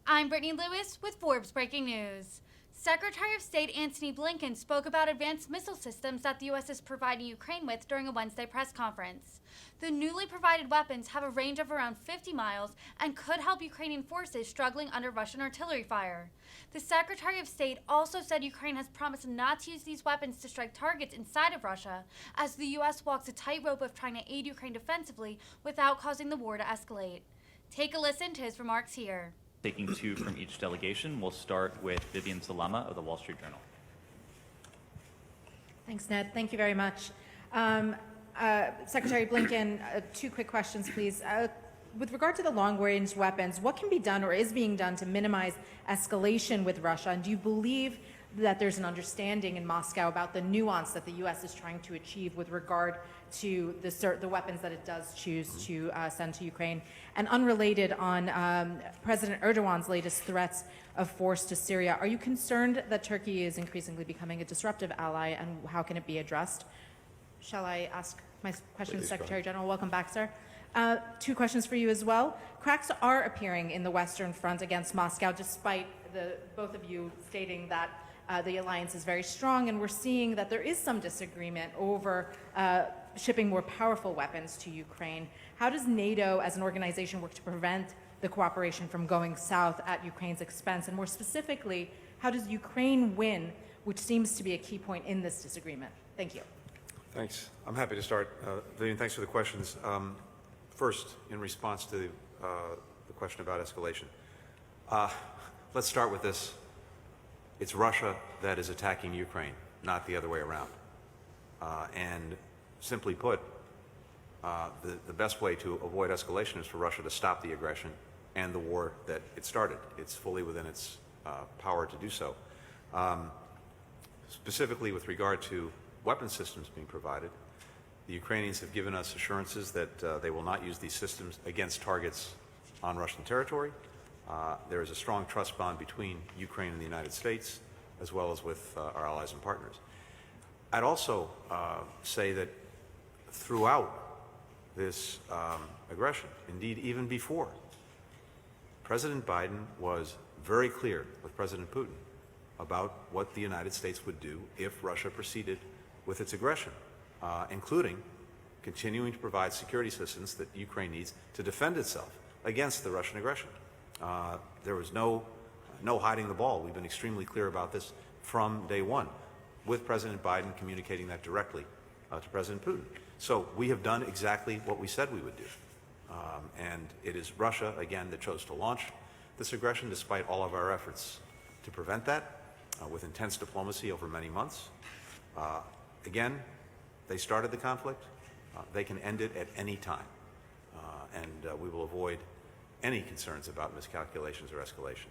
I'm Brittany Lewis with Forbes Breaking News. Secretary of State Antony Blinken spoke about advanced missile systems that the U.S. is providing Ukraine with during a Wednesday press conference. The newly provided weapons have a range of around 50 miles and could help Ukrainian forces struggling under Russian artillery fire. The Secretary of State also said Ukraine has promised not to use these weapons to strike targets inside of Russia, as the U.S. walks a tightrope of trying to aid Ukraine defensively without causing the war to escalate. Take a listen to his remarks here. Taking two from each delegation. We'll start with Vivian Salama of the Wall Street Journal. Thanks, Ned. Thank you very much. Secretary Blinken, two quick questions, please. With regard to the long-range weapons, what can be done or is being done to minimize escalation with Russia? And do you believe that there's an understanding in Moscow about the nuance that the U.S. is trying to achieve with regard to the weapons that it does choose to send to Ukraine? And unrelated, on President Erdogan's latest threats of force to Syria, are you concerned that Turkey is increasingly becoming a disruptive ally, and how can it be addressed? Shall I ask my question, Secretary General? Welcome back, sir. Two questions for you as well. Cracks are appearing in the Western Front against Moscow, despite both of you stating that the alliance is very strong, and we're seeing that there is some disagreement over shipping more powerful weapons to Ukraine. How does NATO as an organization work to prevent the cooperation from going south at Ukraine's expense? And more specifically, how does Ukraine win, which seems to be a key point in this disagreement? Thank you. Thanks. I'm happy to start. Vivian, thanks for the questions. First, in response to the question about escalation, let's start with this. It's Russia that is attacking Ukraine, not the other way around. And simply put, the best way to avoid escalation is for Russia to stop the aggression and the war that it started. It's fully within its power to do so. Specifically with regard to weapon systems being provided, the Ukrainians have given us assurances that they will not use these systems against targets on Russian territory. There is a strong trust bond between Ukraine and the United States, as well as with our allies and partners. I'd also say that throughout this aggression, indeed even before, President Biden was very clear with President Putin about what the United States would do if Russia proceeded with its aggression, including continuing to provide security assistance that Ukraine needs to defend itself against the Russian aggression. There was no hiding the ball. We've been extremely clear about this from day one, with President Biden communicating that directly to President Putin. So we have done exactly what we said we would do. And it is Russia, again, that chose to launch this aggression, despite all of our efforts to prevent that with intense diplomacy over many months. Again, they started the conflict. They can end it at any time. And we will avoid any concerns about miscalculations or escalation.